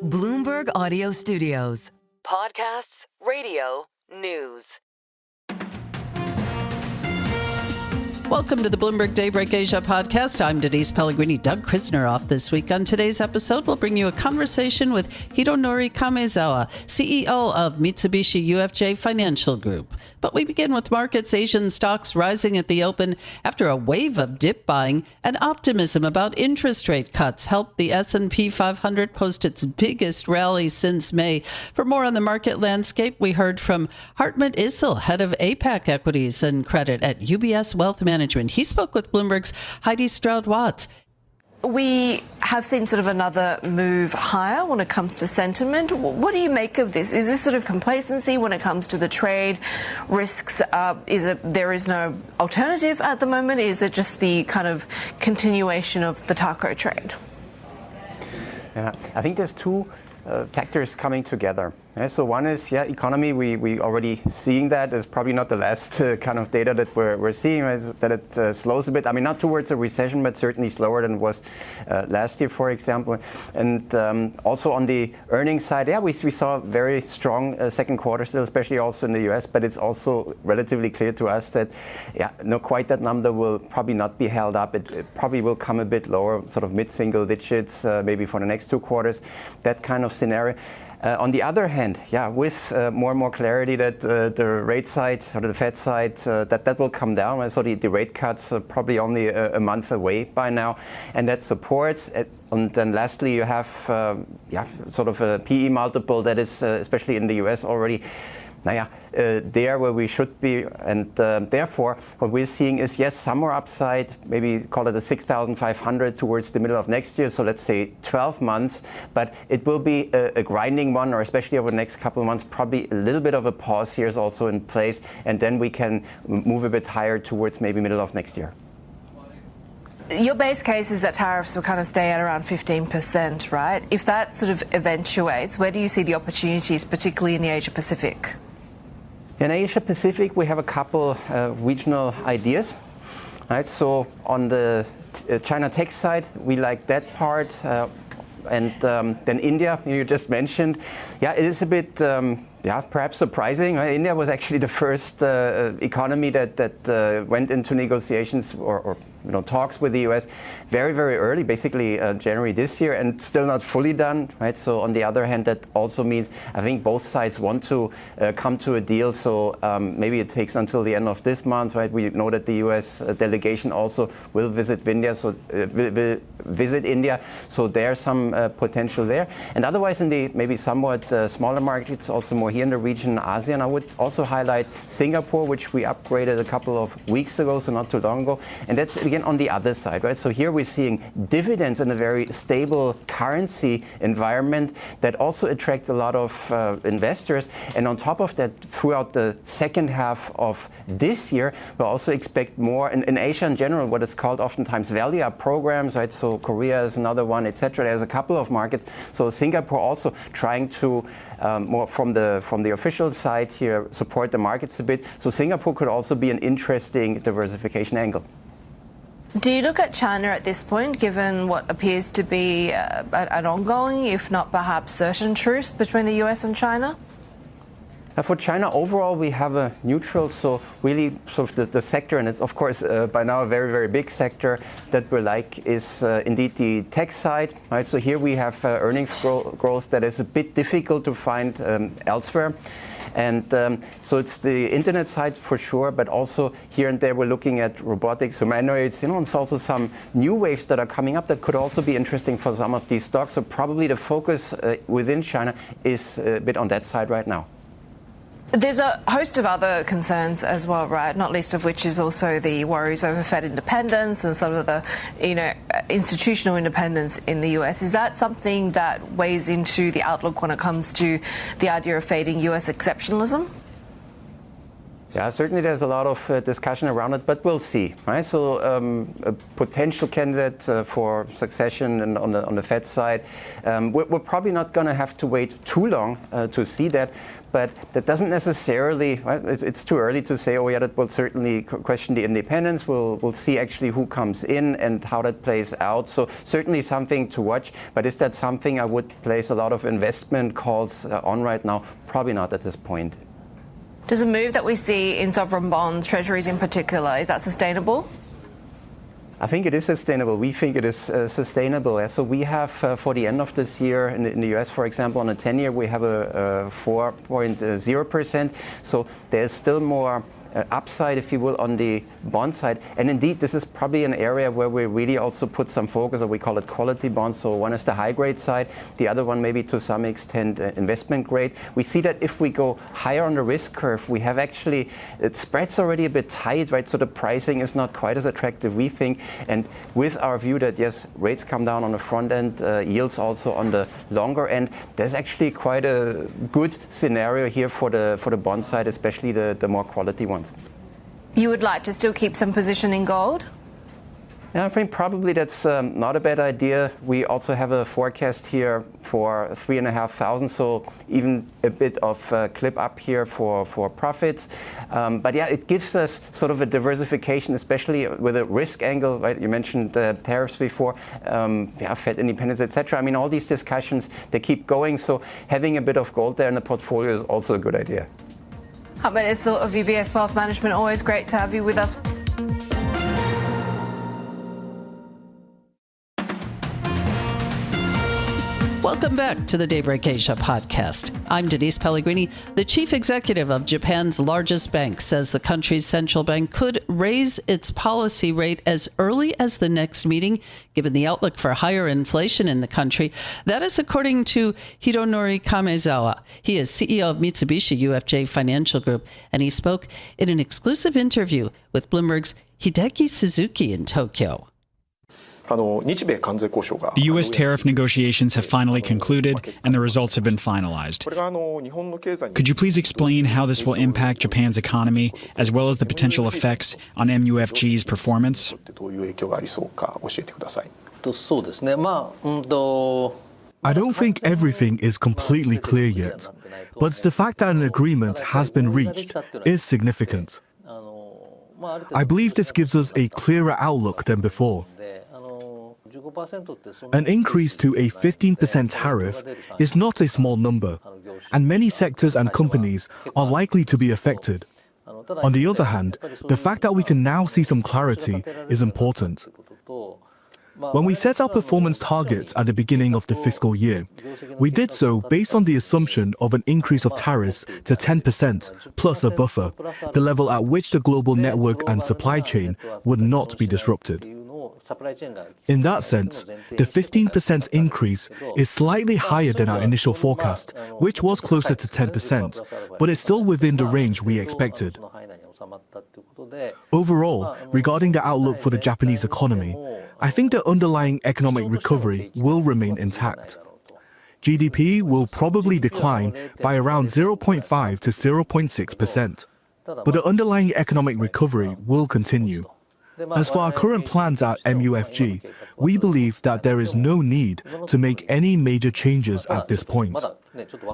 Bloomberg Audio Studios. Podcasts, radio, news. Welcome to the Bloomberg Daybreak Asia podcast. I'm Denise Pellegrini. Doug Krisner off this week. On today's episode, we'll bring you a conversation with Hironori Kamezawa, CEO of Mitsubishi UFJ Financial Group. But we begin with markets. Asian stocks rising at the open after a wave of dip buying and optimism about interest rate cuts helped the S&P 500 post its biggest rally since May. For more on the market landscape, we heard from Hartmut Issel, head of APAC Equities and Credit at UBS Wealth Management. He spoke with Bloomberg's Haidi Stroud-Watts. We have seen sort of another move higher when it comes to sentiment. What do you make of this? Is this sort of complacency when it comes to the trade risks? There is no alternative at the moment? Is it just the kind of continuation of the taco trade? Yeah, I think there's two factors coming together. So one is, economy, we already seeing that. It's probably not the last kind of data that we're seeing, that it slows a bit. I mean, not towards a recession, but certainly slower than it was last year, for example. And also on the earnings side, we saw very strong second quarter still, especially also in the US, but it's also relatively clear to us that, not quite that number will probably not be held up. It probably will come a bit lower, sort of mid-single digits, maybe for the next 2 quarters, that kind of scenario. On the other hand, with more and more clarity that the rate side, or the Fed side, that will come down. So the rate cuts are probably only a month away by now, and that supports. And then lastly, you have sort of a PE multiple that is, especially in the US already, there where we should be, and therefore what we're seeing is, some more upside, maybe call it a 6,500 towards the middle of next year, so let's say 12 months, but it will be a grinding one, or especially over the next couple of months, probably a little bit of a pause here is also in place, and then we can move a bit higher towards maybe middle of next year. Your base case is that tariffs will kind of stay at around 15%, right? If that sort of eventuates, where do you see the opportunities, particularly in the Asia Pacific? In Asia Pacific, we have a couple regional ideas. Right, so on the China tech side, we like that part. And then India, you just mentioned. It is a bit, perhaps surprising. Right? India was actually the first economy that went into negotiations or talks with the US very, very early, basically January this year, and still not fully done. Right. So on the other hand, that also means I think both sides want to come to a deal. So maybe it takes until the end of this month. Right. We know that the US delegation also will visit India. So will visit India. So there's some potential there. And otherwise, in the maybe somewhat smaller markets, also more here in the region, ASEAN, I would also highlight Singapore, which we upgraded a couple of weeks ago, so not too long ago. And that's again on the other side, right? So here we're seeing dividends in a very stable currency environment that also attracts a lot of investors. And on top of that, throughout the second half of this year, we'll also expect more in Asia in general, what is called oftentimes value up programs, right? So Korea is another one, etc. There's a couple of markets. So Singapore also trying to more from the official side here support the markets a bit. So Singapore could also be an interesting diversification angle. Do you look at China at this point, given what appears to be an ongoing, if not perhaps certain truce between the US and China? For China overall, we have a neutral, so really sort of the sector, and it's of course by now a very, very big sector that we like is indeed the tech side. Right? So here we have earnings growth that is a bit difficult to find elsewhere. And so it's the internet side for sure, but also here and there we're looking at robotics, humanoids, and it's also some new waves that are coming up that could also be interesting for some of these stocks. So probably the focus within China is a bit on that side right now. There's a host of other concerns as well, right? Not least of which is also the worries over Fed independence and some of the, institutional independence in the US. Is that something that weighs into the outlook when it comes to the idea of fading US exceptionalism? Yeah, certainly there's a lot of discussion around it, but we'll see, right? So a potential candidate for succession and on the Fed side, we're probably not going to have to wait too long to see that, but that doesn't necessarily, right? It's too early to say, oh yeah, that will certainly question the independence. We'll see actually who comes in and how that plays out. So certainly something to watch, but is that something I would place a lot of investment calls on right now? Probably not at this point. Does a move that we see in sovereign bonds, treasuries in particular, is that sustainable? I think it is sustainable. We think it is sustainable. So we have, for the end of this year, in the US, for example, on a 10-year, we have a 4.0%. So there's still more upside, if you will, on the bond side. And indeed, this is probably an area where we really also put some focus, or we call it quality bonds. So one is the high grade side, the other one maybe to some extent investment grade. We see that if we go higher on the risk curve, we have actually, it spreads already a bit tight, right? So the pricing is not quite as attractive, we think. And with our view that, yes, rates come down on the front end, yields also on the longer end, there's actually quite a good scenario here for the bond side, especially the more quality ones. You would like to still keep some position in gold? Yeah, I think probably that's not a bad idea. We also have a forecast here for 3,500, so even a bit of clip up here for profits. But yeah, it gives us sort of a diversification, especially with a risk angle, right? You mentioned the tariffs before, Fed independence, etc. I mean, all these discussions, they keep going, so having a bit of gold there in the portfolio is also a good idea. Hartmut Issel of UBS Wealth Management, always great to have you with us. Welcome back to the Daybreak Asia podcast. I'm Denise Pellegrini. The chief executive of Japan's largest bank says the country's central bank could raise its policy rate as early as the next meeting, given the outlook for higher inflation in the country. That is according to Hironori Kamezawa. He is CEO of Mitsubishi UFJ Financial Group, and he spoke in an exclusive interview with Bloomberg's Hideki Suzuki in Tokyo. The U.S. tariff negotiations have finally concluded, and the results have been finalized. Could you please explain how this will impact Japan's economy, as well as the potential effects on MUFG's performance? I don't think everything is completely clear yet, but the fact that an agreement has been reached is significant. I believe this gives us a clearer outlook than before. An increase to a 15% tariff is not a small number, and many sectors and companies are likely to be affected. On the other hand, the fact that we can now see some clarity is important. When we set our performance targets at the beginning of the fiscal year, we did so based on the assumption of an increase of tariffs to 10% plus a buffer, the level at which the global network and supply chain would not be disrupted. In that sense, the 15% increase is slightly higher than our initial forecast, which was closer to 10%, but it's still within the range we expected. Overall, regarding the outlook for the Japanese economy, I think the underlying economic recovery will remain intact. GDP will probably decline by around 0.5 to 0.6%, but the underlying economic recovery will continue. As for our current plans at MUFG, we believe that there is no need to make any major changes at this point.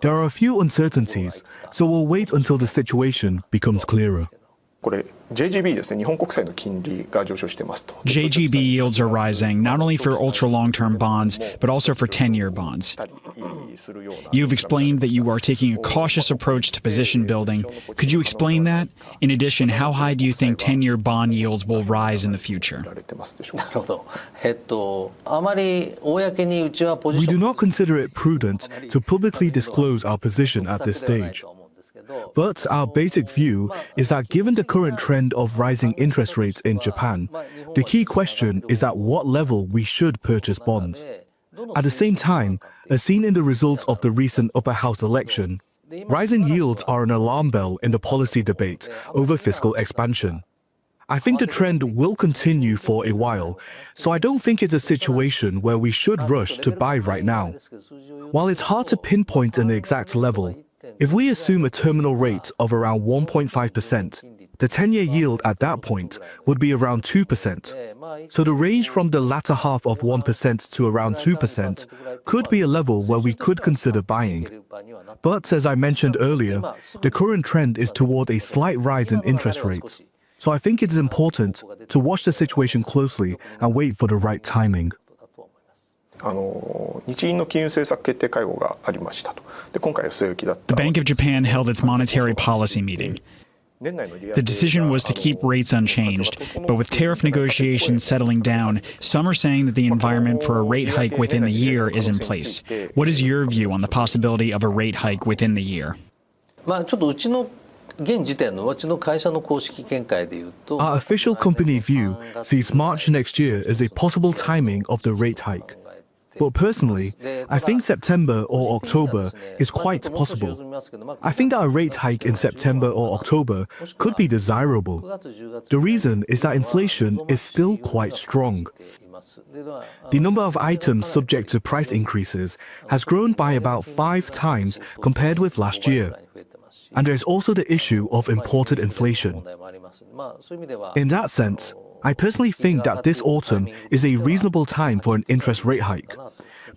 There are a few uncertainties, so we'll wait until the situation becomes clearer. JGB yields are rising, not only for ultra-long-term bonds, but also for 10-year bonds. You've explained that you are taking a cautious approach to position building. Could you explain that? In addition, how high do you think 10-year bond yields will rise in the future? We do not consider it prudent to publicly disclose our position at this stage. But our basic view is that given the current trend of rising interest rates in Japan, the key question is at what level we should purchase bonds. At the same time, as seen in the results of the recent upper house election, rising yields are an alarm bell in the policy debate over fiscal expansion. I think the trend will continue for a while, so I don't think it's a situation where we should rush to buy right now. While it's hard to pinpoint an exact level, If we assume a terminal rate of around 1.5%, the 10-year yield at that point would be around 2%. So the range from the latter half of 1% to around 2% could be a level where we could consider buying. But as I mentioned earlier, the current trend is toward a slight rise in interest rates. So I think it is important to watch the situation closely and wait for the right timing. The Bank of Japan held its monetary policy meeting. The decision was to keep rates unchanged, but with tariff negotiations settling down, some are saying that the environment for a rate hike within the year is in place. What is your view on the possibility of a rate hike within the year? Our official company view sees March next year as a possible timing of the rate hike. But personally, I think September or October is quite possible. I think that a rate hike in September or October could be desirable. The reason is that inflation is still quite strong. The number of items subject to price increases has grown by about 5 times compared with last year. And there's also the issue of imported inflation. In that sense, I personally think that this autumn is a reasonable time for an interest rate hike.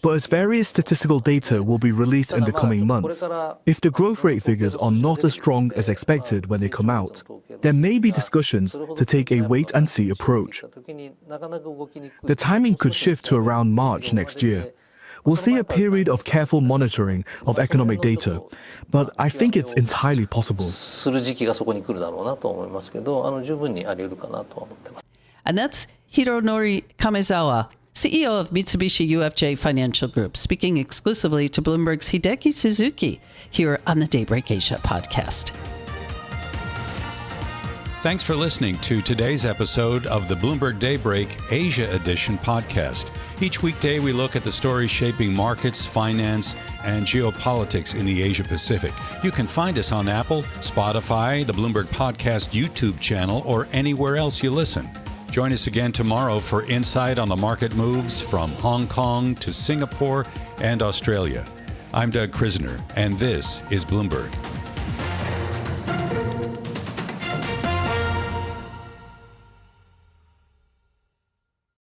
But as various statistical data will be released in the coming months, if the growth rate figures are not as strong as expected when they come out, there may be discussions to take a wait-and-see approach. The timing could shift to around March next year. We'll see a period of careful monitoring of economic data, but I think it's entirely possible. And that's Hironori Kamezawa, CEO of Mitsubishi UFJ Financial Group, speaking exclusively to Bloomberg's Hideki Suzuki here on the Daybreak Asia podcast. Thanks for listening to today's episode of the Bloomberg Daybreak Asia Edition podcast. Each weekday, we look at the stories shaping markets, finance, and geopolitics in the Asia Pacific. You can find us on Apple, Spotify, the Bloomberg Podcast YouTube channel, or anywhere else you listen. Join us again tomorrow for insight on the market moves from Hong Kong to Singapore and Australia. I'm Doug Krisner, and this is Bloomberg.